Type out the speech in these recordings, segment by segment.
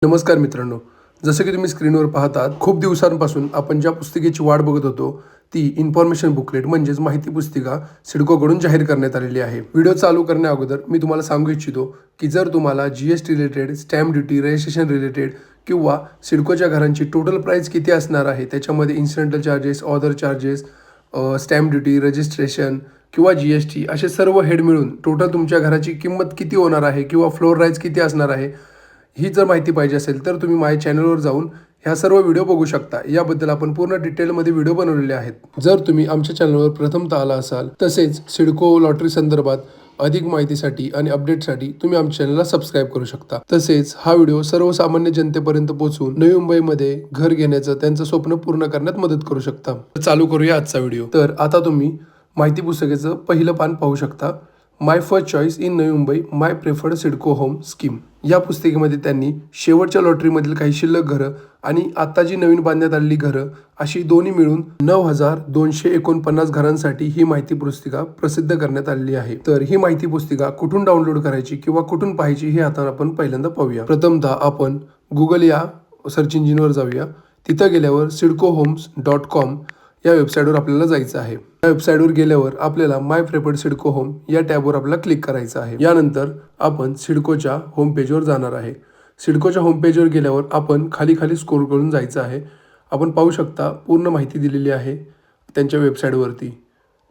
नमस्कार मित्रांनो, जसं की तुम्ही स्क्रीनवर पाहतात, खूप दिवसांपासून आपण ज्या पुस्तिकेची वाट बघत होतो, ती इन्फॉर्मेशन बुकलेट म्हणजेच माहिती पुस्तिका सिडकोकडून जाहीर करण्यात आलेली आहे. व्हिडिओ चालू करण्या अगोदर मी तुम्हाला सांगू इच्छितो, की जर तुम्हाला GST related, stamp duty, registration related किंवा सिडकोच्या घरांची टोटल प्राईस किती असणार आहे, त्याच्यामध्ये incidental charges, other charges, stamp duty, registration किंवा GST असे सर्व हेड मिळून टोटल तुमच्या घराची किंमत किती होणार आहे किंवा फ्लोर राईज किती असणार आहे, ही जर माहिती पाहिजे असेल तर तुम्ही माझ्या चॅनलवर जाऊन ह्या सर्व व्हिडिओ बघू शकता. याबद्दल आपण पूर्ण डिटेलमध्ये व्हिडिओ बनवलेले आहेत. जर तुम्ही आमच्या चॅनलवर प्रथमतः आला असाल, तसेच सिडको लॉटरी संदर्भात अधिक माहितीसाठी आणि अपडेटसाठी तुम्ही आमच्या चॅनलला सबस्क्राईब करू शकता. तसेच हा व्हिडिओ सर्वसामान्य जनतेपर्यंत पोहोचून नवी मुंबईमध्ये घर घेण्याचं त्यांचं स्वप्न पूर्ण करण्यात मदत करू शकता. चालू करूया आजचा व्हिडिओ. तर आता तुम्ही माहिती पुस्तकाचं पहिलं पान पाहू शकता. माय first choice in Navi Mumbai, my preferred CIDCO home scheme. या पुस्तिकेमध्ये त्यांनी शेवटच्या लॉटरीमधील काही शिल्लक घरं आणि आता जी नवीन बांधण्यात आलेली घरं अशी दोन्ही मिळून 9,249 घरांसाठी ही माहिती पुस्तिका प्रसिद्ध करण्यात आलेली आहे. तर ही माहिती पुस्तिका कुठून डाउनलोड करायची किंवा कुठून पाहायची हे आता आपण पहिल्यांदा पाहूया. प्रथमतः आपण गुगल या सर्च इंजिनवर जाऊया. तिथं गेल्यावर sidcohomes.com या वेबसाईटवर आपल्याला जायचं आहे. या वेबसाईटवर गेल्यावर आपल्याला माय प्रेफर्ड सिडको होम या टॅबवर आपल्याला क्लिक करायचं आहे. यानंतर आपण सिडकोच्या होम पेजवर जाणार आहे. सिडकोच्या होम पेजवर गेल्यावर आपण खाली स्क्रोल करून जायचं आहे. आपण पाहू शकता पूर्ण माहिती दिलेली आहे त्यांच्या वेबसाईटवरती.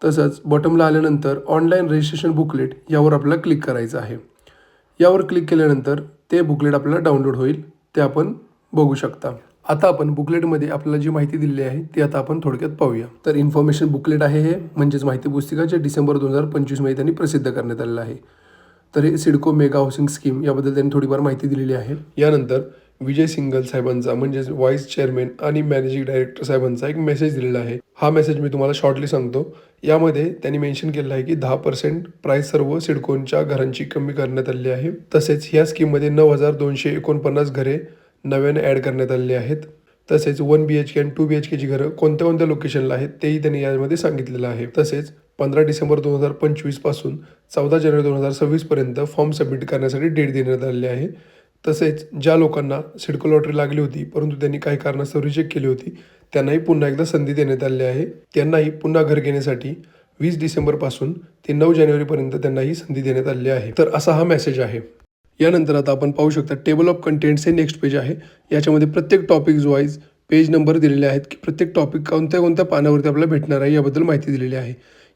तसंच बॉटमला आल्यानंतर ऑनलाईन रजिस्ट्रेशन बुकलेट यावर आपल्याला क्लिक करायचं आहे. यावर क्लिक केल्यानंतर ते बुकलेट आपल्याला डाउनलोड होईल, ते आपण बघू शकता. आता आपण बुकलेटमध्ये आपल्याला जी माहिती दिलेली आहे ती आता आपण थोडक्यात पाहूया. तर इन्फॉर्मेशन बुकलेट आहे हे, म्हणजेच माहिती पुस्तिका जे डिसेंबर 2025 मध्ये त्यांनी प्रसिद्ध करण्यात आलेलं आहे. तर हे सिडको मेगा हाऊसिंग स्कीम याबद्दल त्यांनी थोडीफार माहिती दिलेली आहे. यानंतर विजय सिंगल साहेबांचा म्हणजेच व्हाईस चेअरमॅन आणि मॅनेजिंग डायरेक्टर साहेबांचा एक मेसेज दिलेला आहे. हा मेसेज मी तुम्हाला शॉर्टली सांगतो. यामध्ये त्यांनी मेन्शन केलेलं आहे की 10% प्राईस सर्व सिडकोच्या घरांची कमी करण्यात आलेली आहे. तसेच ह्या स्कीममध्ये 9,249 घरे नव्याने ॲड करण्यात आलेली आहेत. तसेच 1 BHK आणि 2 BHKची घरं कोणत्या लोकेशनला आहेत तेही त्यांनी यामध्ये सांगितलेलं आहे. तसेच 15 डिसेंबर 2025 पासून 14 जानेवारी 2026 पर्यंत फॉर्म सबमिट करण्यासाठी डेट देण्यात आलेली आहे. तसेच ज्या लोकांना सिडको लॉटरी लागली होती परंतु त्यांनी काही कारणास्तव रिजेक्ट केली होती, त्यांनाही पुन्हा एकदा संधी देण्यात आलेली आहे. त्यांनाही पुन्हा घर घेण्यासाठी 20 डिसेंबरपासून ते 9 जानेवारीपर्यंत त्यांनाही संधी देण्यात आलेली आहे. तर असा हा मेसेज आहे. यानंतर आता आपण पाहू शकता टेबल ऑफ कंटेंट्स हे नेक्स्ट पेज आहे. याच्यामध्ये प्रत्येक टॉपिक्स वाईज पेज नंबर दिलेले आहेत की प्रत्येक टॉपिक कोणत्या पानावरती आपल्याला भेटणार आहे याबद्दल माहिती दिलेली आहे.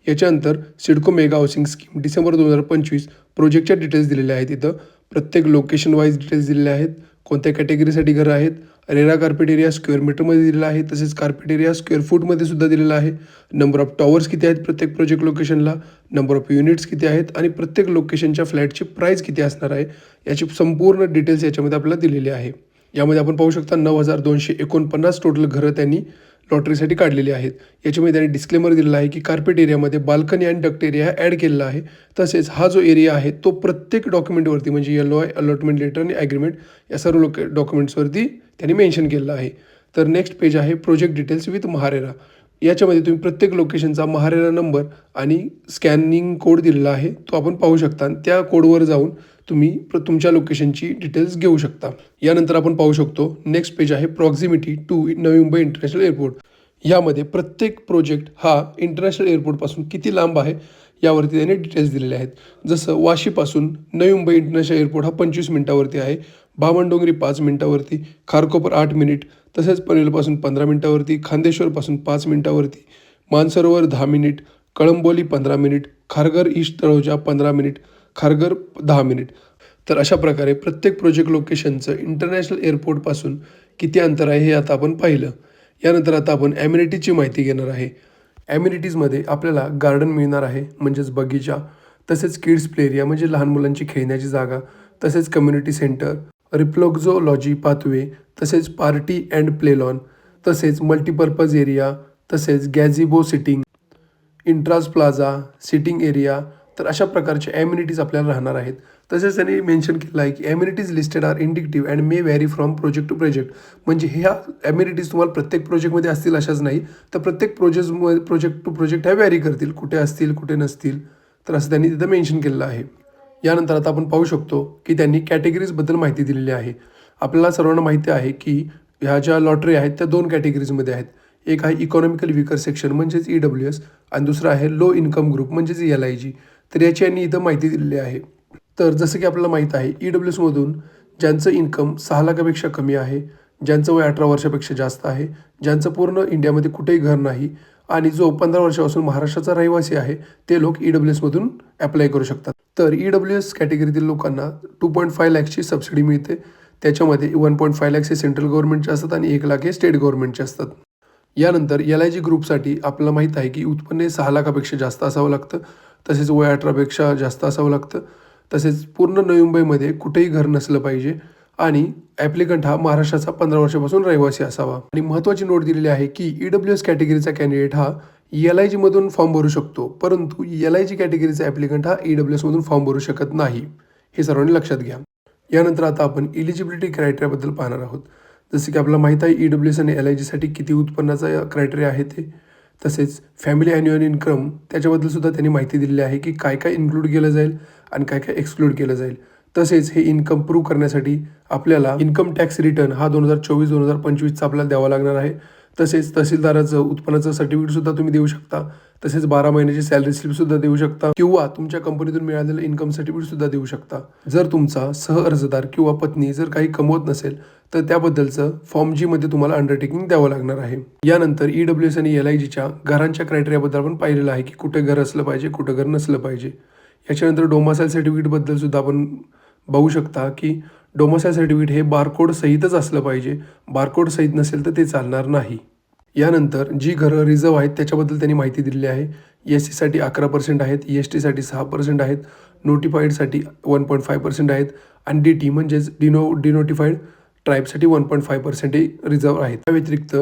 याच्यानंतर CIDCO mega housing scheme December 2025 प्रोजेक्टच्या डिटेल्स दिलेल्या आहेत. इथं प्रत्येक लोकेशन वाईज डिटेल्स दिलेले आहेत. कोणत्या कॅटेगरीसाठी घरं आहेत, रेरा कार्पेट एरिया स्क्वेअर मीटरमध्ये दिलेला आहे. तसेच कार्पेट एरिया स्क्वेअर फूटमध्ये सुद्धा दिलेला आहे. नंबर ऑफ टॉवर्स किती आहेत प्रत्येक प्रोजेक्ट लोकेशनला, नंबर ऑफ युनिट्स किती आहेत आणि प्रत्येक लोकेशनच्या फ्लॅटची प्राईस किती असणार आहे याची संपूर्ण डिटेल्स याच्यामध्ये आपल्याला दिलेली आहे. यामध्ये आपण पाहू शकता 9,249 टोटल घरं त्यांनी लॉटरीसाठी काढलेली आहेत. याच्यामध्ये त्यांनी डिस्क्लेमर दिलेला आहे की कार्पेट एरियामध्ये बाल्कनी आणि डक्ट एरिया ॲड केलेला आहे. तसेच हा जो एरिया आहे तो प्रत्येक डॉक्युमेंटवरती म्हणजे LOI, अलॉटमेंट लेटर आणि ॲग्रीमेंट या सर्व डॉक्युमेंट्सवरती त्यांनी मेन्शन केलेलं आहे. तर नेक्स्ट पेज आहे प्रोजेक्ट डिटेल्स विथ महारेरा. याच्यामध्ये तुम्ही प्रत्येक लोकेशनचा महारेरा नंबर आणि स्कॅनिंग कोड दिलेला आहे, तो आपण पाहू शकता आणि त्या कोडवर जाऊन तुम्ही तुमच्या लोकेशनची डिटेल्स घेऊ शकता. यानंतर आपण पाहू शकतो नेक्स्ट पेज आहे proximity to Navi Mumbai international airport. यामध्ये प्रत्येक प्रोजेक्ट हा इंटरनॅशनल एअरपोर्टपासून किती लांब आहे यावरती त्यांनी डिटेल्स दिलेले आहेत. जसं वाशीपासून नवी मुंबई इंटरनॅशनल एअरपोर्ट हा 25 मिनिटावरती आहे, बामणडोंगरी 5 मिनिटावरती, खारकोपर 8 मिनिट, तसेच पनवेलपासून 15 मिनिटावरती, खांदेश्वरपासून 5 मिनिटावरती, Mansarovar 10 minute, Kalamboli 15 minute, Kharghar east Taloja 15 minute, Kharghar 10 minute. तर अशा प्रकारे प्रत्येक प्रोजेक्ट लोकेशनचं इंटरनॅशनल एअरपोर्टपासून किती अंतर आहे हे आता आपण पाहिलं. यानंतर आता आपण ॲम्युनिटीजची माहिती घेणार आहे. ॲम्युनिटीजमध्ये आपल्याला गार्डन मिळणार आहे म्हणजेच बगीचा, तसेच किड्स प्ले एरिया म्हणजे लहान मुलांची खेळण्याची जागा, तसेच कम्युनिटी सेंटर, रिफ्लेक्झोलॉजी पाथवे, तसेच पार्टी अँड प्ले लॉन, तसेच मल्टीपर्पज एरिया, तसेच gazebo sitting, entrance plaza, sitting area. तर अशा प्रकारचे ॲम्युनिटीज आपल्याला राहणार आहेत. तसेच त्यांनी मेन्शन केलं आहे की amenities listed are indicative and may vary from project to project. म्हणजे ह्या ॲम्युनिटीज तुम्हाला प्रत्येक प्रोजेक्टमध्ये असतील अशाच नाही, तर प्रत्येक प्रोजेक्ट टू प्रोजेक्ट ह्या व्हॅरी करतील, कुठे असतील कुठे नसतील. तर असं त्यांनी तिथं मेन्शन केलेलं आहे. यानंतर आता आपण पाहू शकतो की त्यांनी कॅटेगरीजबद्दल माहिती दिलेली आहे. आपल्याला सर्वांना माहिती आहे की ह्या ज्या लॉटरी आहेत त्या 2 कॅटेगरीजमध्ये आहेत. एक आहे इकॉनॉमिकली वीकर सेक्शन म्हणजेच EWS आणि दुसरं आहे लो इन्कम ग्रुप म्हणजेच LIG. तर याची यांनी इथं माहिती दिलेली आहे. तर जसं की आपल्याला माहीत आहे EWSमधून ज्यांचं इन्कम 6 लाखापेक्षा कमी आहे, ज्यांचं वय 18 वर्षापेक्षा जास्त आहे, ज्यांचं पूर्ण इंडियामध्ये कुठेही घर नाही आणि जो 15 वर्षापासून महाराष्ट्राचा रहिवासी आहे, ते लोक EWSमधून ॲप्लाय करू शकतात. तर EWS कॅटेगरीतील लोकांना 2.5 लॅक्सची सबसिडी मिळते. त्याच्यामध्ये 1.5 लॅक्स हे सेंट्रल गव्हर्नमेंटचे असतात आणि 1 लाख हे स्टेट गव्हर्नमेंटचे असतात. यानंतर LIG ग्रुपसाठी आपल्याला माहीत आहे की उत्पन्न हे 6 लाखापेक्षा जास्त असावं लागतं. तसेच वय 18पेक्षा जास्त असावं लागतं. तसेच पूर्ण नवी मुंबईमध्ये कुठेही घर नसलं पाहिजे आणि ॲप्लिकंट हा महाराष्ट्राचा 15 वर्षापासून रहिवासी असावा. आणि महत्त्वाची नोट दिलेली आहे की EWS कॅटेगरीचा कॅन्डिडेट हा LIGमधून फॉर्म भरू शकतो, परंतु LIG कॅटेगरीचा ॲप्लिकंट हा EWSमधून फॉर्म भरू शकत नाही. हे सर्वांनी लक्षात घ्या. यानंतर आता आपण इलिजिबिलिटी क्रायटेरियाबद्दल पाहणार आहोत. जसं की आपल्याला माहीत आहे EWS आणि LIGसाठी किती उत्पन्नाचा क्रायटेरिया आहे ते. तसेच फॅमिली ॲन्युअल इन्कम त्याच्याबद्दल सुद्धा त्यांनी माहिती दिलेली आहे की काय काय इन्क्लूड केलं जाईल आणि काय काय एक्सक्लूड केलं जाईल. तसेच हे इन्कम प्रूव्ह करण्यासाठी आपल्याला इन्कम टॅक्स रिटर्न हा 2024-2025चा आपल्याला द्यावा लागणार आहे. तसेच तहसीलदाराचं उत्पन्नाचं सर्टिफिकेटसुद्धा तुम्ही देऊ शकता. तसेच 12 महिन्याची सॅलरी स्लिपसुद्धा देऊ शकता किंवा तुमच्या कंपनीतून मिळालेलं इन्कम सर्टिफिकेटसुद्धा देऊ शकता. जर तुमचा सहअर्जदार किंवा पत्नी जर काही कमवत नसेल तर त्याबद्दलचं फॉर्म Gमध्ये तुम्हाला अंडरटेकिंग द्यावं लागणार आहे. यानंतर EWS आणि LIGच्या घरांच्या क्रायटेरियाबद्दल आपण पाहिलेलं आहे की कुठे घर असलं पाहिजे, कुठं घर नसलं पाहिजे. याच्यानंतर डोमासाईल सर्टिफिकेटबद्दल सुद्धा आपण बघू शकता की डोमासाईल सर्टिफिकेट हे बारकोड सहितच असलं पाहिजे. बारकोड सहित नसेल तर ते चालणार नाही. यानंतर जी घरं रिझर्व आहेत त्याच्याबद्दल त्यांनी माहिती दिलेली आहे. SCसाठी 11% आहेत, ESTसाठी 6% आहेत, नोटिफाईडसाठी 1.5% आहेत आणि DT म्हणजेच डिनोटिफाईड ट्राईबसाठी 1.5% रिझर्व आहेत. त्या व्यतिरिक्त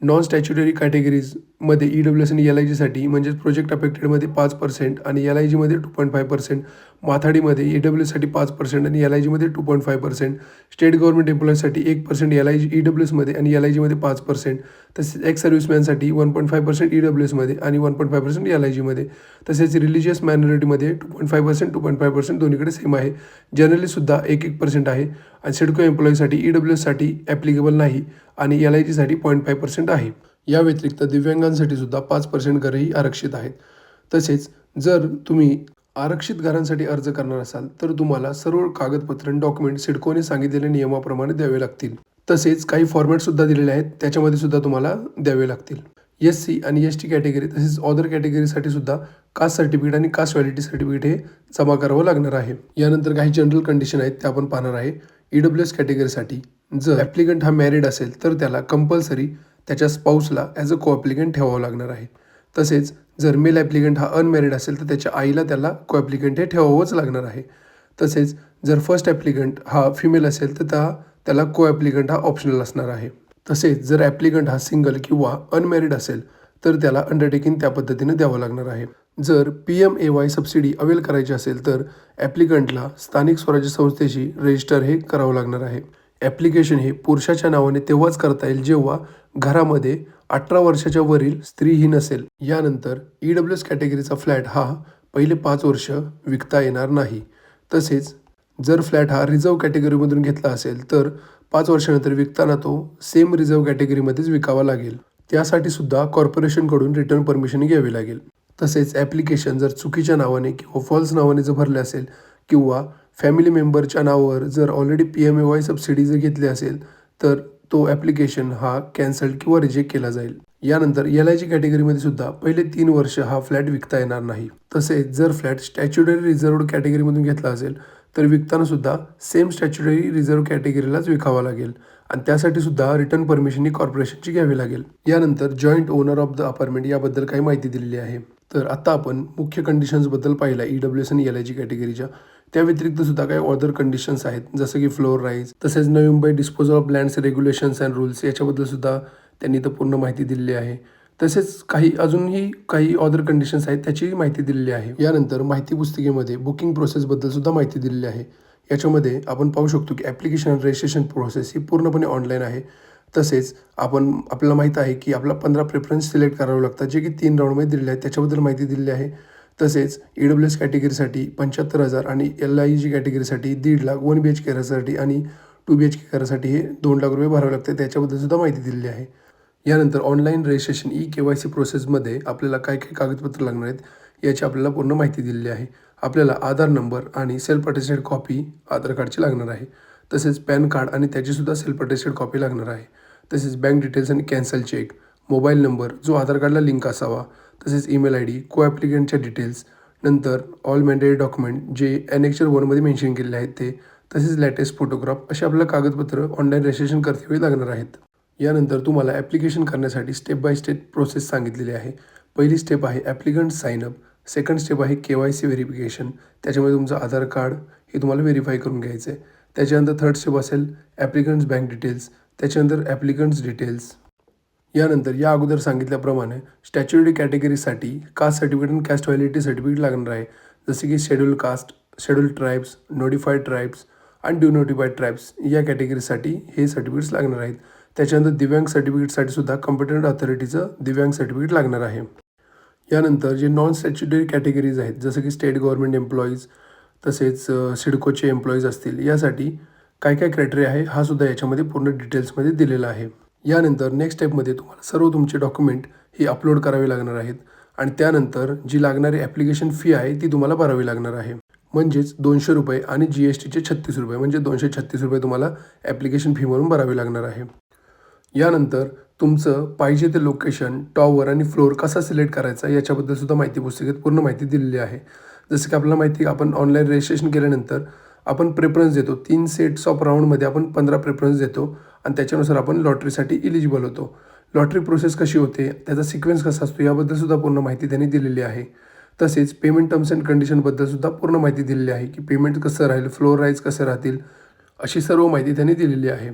नॉन स्टॅच्युटरी कॅटेगरीजमध्ये EWS आणि LIGसाठी म्हणजेच प्रोजेक्ट अफेक्टेडमध्ये 5% आणि LIGमध्ये 2.5%, माथाडीमध्ये EWSसाठी 5% आणि LIGमध्ये 2.5%, स्टेट गव्हर्नमेंट एम्प्लॉईजसाठी 1% EWSमध्ये आणि LIGमध्ये 5%, तसेच एक्स सर्व्हिसमॅनसाठी 1.5% EWSमध्ये आणि 1.5% LIGमध्ये, तसेच रिलिजियस मायनॉरिटीमध्ये 2.5% दोन्हीकडे सेम आहे. जनरलीसुद्धा 1% आहे आणि सिडको एम्प्लॉईसाठी EWSसाठी ॲप्लिकेबल नाही आणि LIGसाठी 0.5% आहे. या व्यतिरिक्त दिव्यांगांसाठी सुद्धा 5% घरही आरक्षित आहेत. तसेच जर तुम्ही आरक्षित घरांसाठी अर्ज करणार असाल तर तुम्हाला सर्व कागदपत्र आणि डॉक्युमेंट सिडकोने सांगितलेल्या नियमाप्रमाणे द्यावे लागतील. तसेच काही फॉर्मॅटसुद्धा दिलेले आहेत त्याच्यामध्ये सुद्धा तुम्हाला द्यावे लागतील. SC आणि ST कॅटेगरी तसेच अदर कॅटेगरीसाठी सुद्धा कास्ट सर्टिफिकेट आणि कास्ट व्हॅलिडिटी सर्टिफिकेट हे जमा करावं लागणार आहे. यानंतर काही जनरल कंडिशन आहेत त्या आपण पाहणार आहे. EWS कॅटेगरीसाठी जर ॲप्लिकंट हा मॅरिड असेल तर त्याला कंपल्सरी त्याच्या स्पाऊसला ॲज अ को ॲप्लिकंट ठेवावं लागणार आहे. तसेच जर मेल ॲप्लिकंट हा अनमॅरिड असेल तर त्याच्या आईला त्याला को ॲप्लिकंट हे ठेवावंच लागणार आहे. तसेच जर फर्स्ट ॲप्लिकंट हा फिमेल असेल तर त्याला को ॲप्लिकंट हा ऑप्शनल असणार आहे. तसेच जर ॲप्लिकंट हा सिंगल किंवा अनमॅरिड असेल तर त्याला अंडरटेकिंग त्या पद्धतीने द्यावं लागणार आहे. जर PMAY सबसिडी अवेल करायची असेल तर ॲप्लिकंटला स्थानिक स्वराज्य संस्थेशी रजिस्टर हे करावं लागणार आहे. ॲप्लिकेशन हे पुरुषाच्या नावाने तेव्हाच करता येईल जेव्हा घरामध्ये 18 वर्षाच्या वरील स्त्री ही नसेल. यानंतर EWS कॅटेगरीचा फ्लॅट हा पहिले 5 वर्ष विकता येणार नाही. तसेच जर फ्लॅट हा रिझर्व कॅटेगरीमधून घेतला असेल तर 5 वर्षानंतर विकताना तो सेम रिझर्व कॅटेगरीमध्येच विकावा लागेल. त्यासाठी सुद्धा कॉर्पोरेशनकडून रिटर्न परमिशन घ्यावी लागेल. तसेच ॲप्लिकेशन जर चुकीच्या नावाने किंवा फॉल्स नावाने जर भरले असेल किंवा फॅमिली मेंबरच्या नावावर जर ऑलरेडी PMAY सबसिडी जर घेतली असेल तर तो ॲप्लिकेशन हा कॅन्सल किंवा रिजेक्ट केला जाईल. यानंतर LIG कॅटेगरीमध्ये सुद्धा पहिले 3 वर्ष हा फ्लॅट विकता येणार नाही. तसेच जर फ्लॅट स्टॅच्युटरी रिझर्व्ड कॅटेगरीमधून घेतला असेल तर विकताना सुद्धा सेम स्टॅच्युटरी रिझर्व कॅटेगरीलाच विकावा लागेल आणि त्यासाठी सुद्धा रिटर्न परमिशन ही कॉर्पोरेशनची घ्यावी लागेल. यानंतर joint owner of the apartment याबद्दल काही माहिती दिलेली आहे. तर आता आपण मुख्य कंडिशन्सबद्दल पाहिला EWS आणि LIG कॅटेगरीच्या. त्या व्यतिरिक्त सुद्धा काही अदर कंडिशन्स आहेत जसं की फ्लोअर राईज, तसेच Navi Mumbai disposal of lands regulations and rules याच्याबद्दल सुद्धा त्यांनी इथं पूर्ण माहिती दिलेली आहे. तसेच अजूनही काही अदर कंडिशन्स आहेत त्याचीही माहिती दिलेली आहे. यानंतर माहिती पुस्तिकेमध्ये बुकिंग प्रोसेसबद्दल सुद्धा माहिती दिलेली आहे. याच्यामध्ये आपण पाहू शकतो की ॲप्लिकेशन आणि रजिस्ट्रेशन प्रोसेस ही पूर्णपणे ऑनलाईन आहे. तसेच आपल्याला माहीत आहे की आपला 15 प्रेफरन्स सिलेक्ट करावे लागतात जे की 3 राऊंडमध्ये दिलेले आहेत त्याच्याबद्दल माहिती दिलेली आहे. तसेच EWS कॅटेगरीसाठी 75,000 आणि LIG कॅटेगरीसाठी 1.5 लाख 1 BHK घरासाठी आणि 2 BHK घरासाठी हे 2 लाख रुपये भरावे लागते, त्याच्याबद्दल सुद्धा माहिती दिलेली आहे. यानंतर ऑनलाईन रजिस्ट्रेशन KYC प्रोसेसमध्ये आपल्याला काय काय कागदपत्र लागणार आहेत याची आपल्याला पूर्ण माहिती दिलेली आहे. आपल्याला आधार नंबर आणि सेल्फ अटेस्टेड कॉपी आधार कार्डची लागणार आहे. तसेच पॅन कार्ड आणि त्याचीसुद्धा सेल्फ अटेस्टेड कॉपी लागणार आहे. तसेच बँक डिटेल्स आणि कॅन्सल चेक, मोबाईल नंबर जो आधार कार्डला लिंक असावा, तसेच ईमेल ID, को ॲप्लिकंटच्या डिटेल्स, नंतर ऑल मॅन्डेटरी डॉक्युमेंट जे ॲनेक्चर 1मध्ये मेन्शन केलेले आहेत ते, तसेच लेटेस्ट फोटोग्राफ असे आपल्याला कागदपत्र ऑनलाईन रजिस्ट्रेशन करतेवेळी लागणार आहेत. यानंतर तुम्हाला ॲप्लिकेशन करण्यासाठी स्टेप बाय स्टेप प्रोसेस सांगितलेली आहे. पहिली स्टेप आहे ॲप्लिकंट साईनअप, सेकंड स्टेप आहे KYC व्हेरिफिकेशन, त्याच्यामध्ये तुमचं आधार कार्ड हे तुम्हाला व्हेरीफाय करून घ्यायचं आहे. त्याच्यानंतर थर्ड स्टेप असेल ॲप्लिकंट्स बँक डिटेल्स, त्याच्यानंतर ॲप्लिकंट्स डिटेल्स. यानंतर या अगोदर सांगितल्याप्रमाणे स्टॅच्युटरी कॅटेगरीसाठी कास्ट सर्टिफिकेट आणि कास्ट व्हॅलिडिटी सर्टिफिकेट लागणार आहे. जसे की schedule caste, schedule tribes, notified tribes आणि डिनोटिफाईड ट्राईब्स या कॅटेगरीसाठी हे सर्टिफिकेट्स लागणार आहेत. त्याच्यानंतर दिव्यांग सर्टिफिकेटसाठी सुद्धा कॉम्पिटंट अथॉरिटीचं दिव्यांग सर्टिफिकेट लागणार आहे. यानंतर जे नॉन स्टॅच्युटरी कॅटेगरीज आहेत जसं की स्टेट गव्हर्नमेंट एम्प्लॉईज, तसेच सिडकोचे एम्प्लॉईज असतील, यासाठी काय काय क्रायटेरिया आहे हा सुद्धा याच्यामध्ये पूर्ण डिटेल्समध्ये दिलेला आहे. यानंतर नेक्स्ट स्टेपमध्ये तुम्हाला सर्व तुमचे डॉक्युमेंट हे अपलोड करावे लागणार आहेत आणि त्यानंतर जी लागणारी ॲप्लिकेशन फी आहे ती तुम्हाला भरावी लागणार आहे. म्हणजेच 200 रुपये आणि GSTचे 36 रुपये म्हणजे 236 रुपये तुम्हाला ॲप्लिकेशन फी म्हणून भरावी लागणार आहे. यानंतर तुमचं पाहिजे ते लोकेशन, टॉवर आणि फ्लोअर कसा सिलेक्ट करायचा याच्याबद्दल सुद्धा माहिती पुस्तिकेत पूर्ण माहिती दिलेली आहे. जसं की आपल्याला माहिती आहे आपण ऑनलाईन रजिस्ट्रेशन केल्यानंतर आपण प्रेफरन्स देतो. 3 सेट्स ऑफ राऊंडमध्ये आपण 15 प्रेफरन्स देतो आणि त्याच्यानुसार आपण लॉटरीसाठी इलिजिबल होतो. लॉटरी प्रोसेस कशी होते, त्याचा सिक्वेन्स कसा असतो याबद्दल सुद्धा पूर्ण माहिती त्यांनी दिलेली आहे. तसेच पेमेंट टर्म्स अँड कंडिशनबद्दल सुद्धा पूर्ण माहिती दिलेली आहे की पेमेंट कसं राहील, फ्लोअर राईज कसे राहतील, अशी सर्व माहिती त्यांनी दिलेली आहे.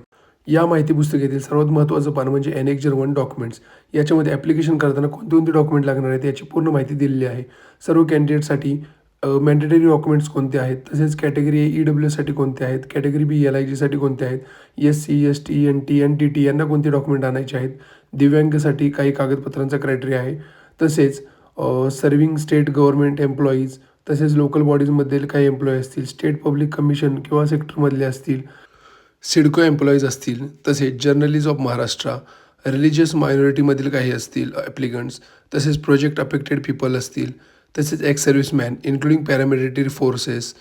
या माहिती पुस्तकातील सर्वात महत्त्वाचं पान म्हणजे ॲनेक्चर 1 डॉक्युमेंट्स. याच्यामध्ये ॲप्लिकेशन करताना कोणते कोणते डॉक्युमेंट लागणार आहेत याची पूर्ण माहिती दिलेली आहे. सर्व कॅन्डिडेटसाठी मॅन्डेटरी डॉक्युमेंट्स कोणते आहेत, तसेच कॅटेगरी A EWSसाठी कोणते आहेत, कॅटेगरी B LIGसाठी कोणते आहेत, SC ST NT NTT यांना कोणते डॉक्युमेंट आणायचे आहेत, दिव्यांगसाठी काही कागदपत्रांचा क्रायटेरिया आहे, तसेच सर्व्हिंग स्टेट गव्हर्नमेंट एम्प्लॉईज, तसेच लोकल बॉडीजमधील काही एम्प्लॉई असतील, स्टेट पब्लिक कमिशन किंवा सेक्टरमधले असतील, सिडको एम्प्लॉईज असतील, तसेच जर्नलिस्ट ऑफ महाराष्ट्र, रिलिजियस मायनॉरिटीमधील काही असतील ॲप्लिकंट्स, तसेच प्रोजेक्ट अफेक्टेड पीपल असतील, तसेच ex serviceman including paramilitary forces,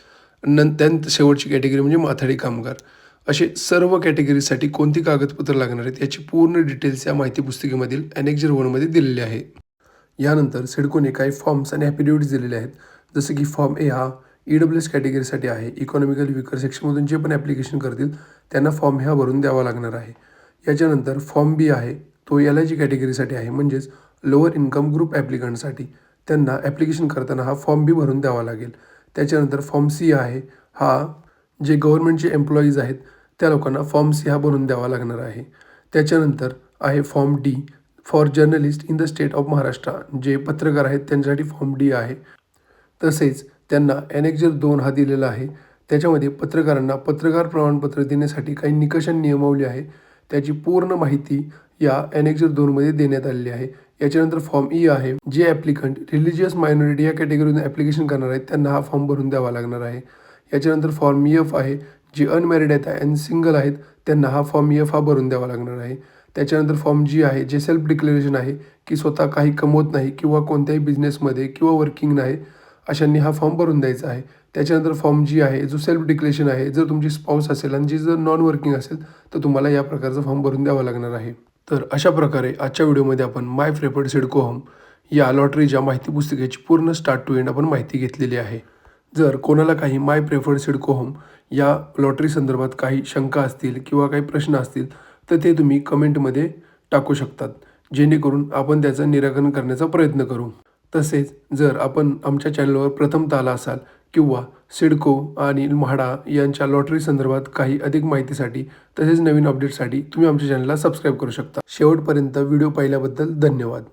त्यानंतर शेवटची कॅटेगरी म्हणजे माथाडी कामगार. असे सर्व कॅटेगरीसाठी कोणती कागदपत्र लागणार आहेत याची पूर्ण डिटेल्स या माहिती पुस्तिकेमधील ॲनेक्चर 1मध्ये दिलेली आहे. यानंतर सिडकोने काही फॉर्म्स आणि ॲफिडेविट्स दिलेले आहेत. जसं की फॉर्म A हा EWS कॅटेगरीसाठी आहे. इकॉनॉमिकल विकर सेक्शनमधून जे पण ॲप्लिकेशन करतील त्यांना फॉर्म हा भरून द्यावा लागणार आहे. याच्यानंतर फॉर्म B आहे, तो LIG कॅटेगरीसाठी आहे, म्हणजेच लोअर इन्कम ग्रुप ॲप्लिकंटसाठी. त्यांना ॲप्लिकेशन करताना हा फॉर्म B भरून द्यावा लागेल. त्याच्यानंतर फॉर्म C आहे, हा जे गव्हर्नमेंटचे एम्प्लॉईज आहेत त्या लोकांना फॉर्म C हा भरून द्यावा लागणार आहे. त्याच्यानंतर आहे form D for journalist in the state of Maharashtra, जे पत्रकार आहेत त्यांच्यासाठी फॉर्म D आहे. तसेच त्यांना ॲनेक्चर 2 हा दिलेला आहे. त्याच्यामध्ये पत्रकारांना पत्रकार प्रमाणपत्र देण्यासाठी काही निकष आणि नियमावली आहे, त्याची पूर्ण माहिती या ॲनेक्चर 2मध्ये देण्यात आलेली आहे. याच्यानंतर फॉर्म E आहे, जे ॲप्लिकंट रिलिजियस मायनॉरिटी या कॅटेगरीतून ॲप्लिकेशन करणार आहेत त्यांना हा फॉर्म भरून द्यावा लागणार आहे. याच्यानंतर फॉर्म F आहे, जे अनमॅरिड आहेत आणि सिंगल आहेत त्यांना हा फॉर्म F हा भरून द्यावा लागणार आहे. त्याच्यानंतर फॉर्म G आहे, जे सेल्फ डिक्लेरेशन आहे की स्वतः काही कमवत नाही किंवा कोणत्याही बिझनेसमध्ये किंवा वर्किंग नाही अशांनी हा फॉर्म भरून द्यायचा आहे. त्याच्यानंतर फॉर्म G आहे, जो सेल्फ डिक्लेरेशन आहे. जर तुमची स्पाऊस असेल आणि जी जर नॉन वर्किंग असेल तर तुम्हाला या प्रकारचा फॉर्म भरून द्यावा लागणार आहे. तर अशा प्रकारे आजच्या व्हिडिओमध्ये आपण माय प्रेफर्ड सिडको होम या लॉटरीच्या माहिती पुस्तिकेची पूर्ण स्टार्ट टू एंड आपण माहिती घेतलेली आहे. जर कोणाला काही माय प्रेफर्ड सिडको होम या लॉटरी संदर्भात काही शंका असतील किंवा काही प्रश्न असतील तर ते तुम्ही कमेंटमध्ये टाकू शकतात, जेणेकरून आपण त्याचं निराकरण करण्याचा प्रयत्न करू. तसेच जर आपण आमच्या चॅनलवर प्रथमतः आला असाल किंवा सिडको आणि म्हाडा यांच्या लॉटरी संदर्भात काही अधिक माहितीसाठी तसेच नवीन अपडेटसाठी तुम्ही आमच्या चॅनलला सबस्क्राईब करू शकता. शेवटपर्यंत व्हिडिओ पाहिल्याबद्दल धन्यवाद.